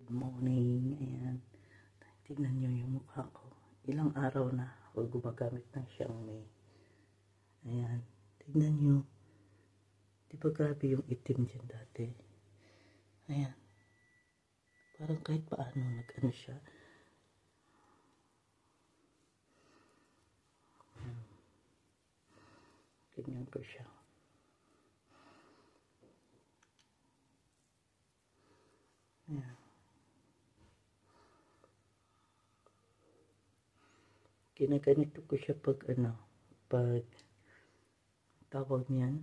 Good morning. Ayan. Tingnan nyo yung mukha ko. Ilang araw na ako gumagamit ng Xiaomi. Ayan. Tingnan nyo. Di ba grabe yung itim dyan dati? Ayan. Parang kahit paano nag-ano siya. Ayan. Ganyan ko siya. Ayan. Ginaganito ko siya pag pag tawag niyan,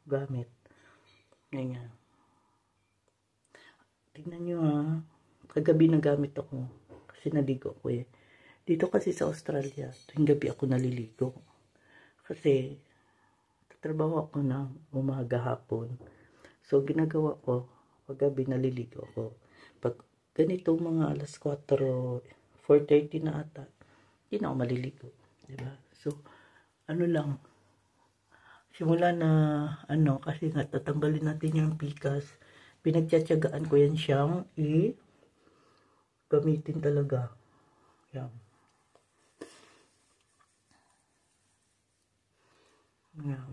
gamit. Ganyan. Tingnan nyo kagabi nagamit ako kasi naligo ko eh. Dito kasi sa Australia, tuwing gabi ako naliligo. Kasi tatrabaho ako ng umaga hapon. So ginagawa ko, paggabi naliligo ako. Pag ganito mga alas 4, 4:30 na ata, hindi na ako maliligo. Diba? So, lang, simula na, kasi nga, tatanggalin natin yung pikas. Pinagtsatsagaan ko yan siyang gamitin talaga. Yan. Yan.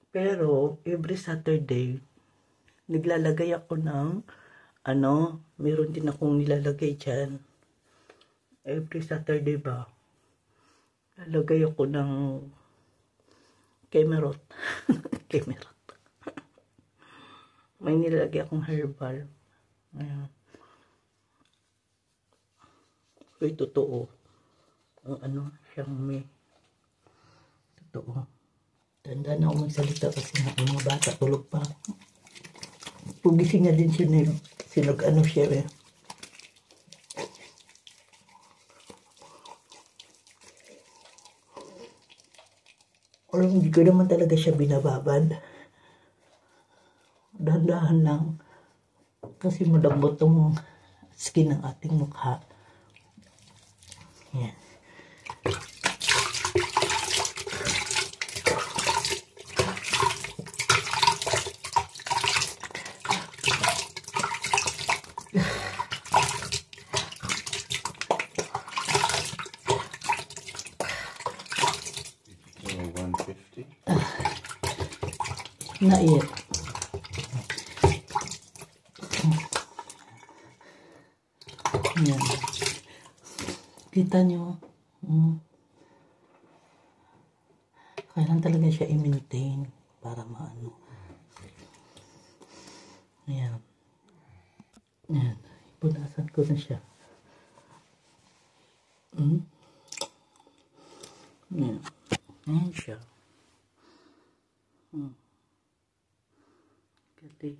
Pero, every Saturday, naglalagay ako ng, meron din akong nilalagay dyan. Every Saturday ba? Lalagay ako ng kemerot. Kemerot. May nilalagay akong herbal. Ayan. Uy, totoo. Ang Xiaomi. Totoo. Tanda na ako magsalita kasi nga mga bata tulog pa. Pugising na din siya siya eh. Or hindi ko naman talaga siya binababad. Dahan-dahan lang. Kasi malambot tong skin ng ating mukha. Yan. Not yet. Yan. Kita nyo. Kailan talaga siya i-maintain para maano. Ayan. Ayan. Punasan ko na siya. Ayan. Ayan siya. Gati.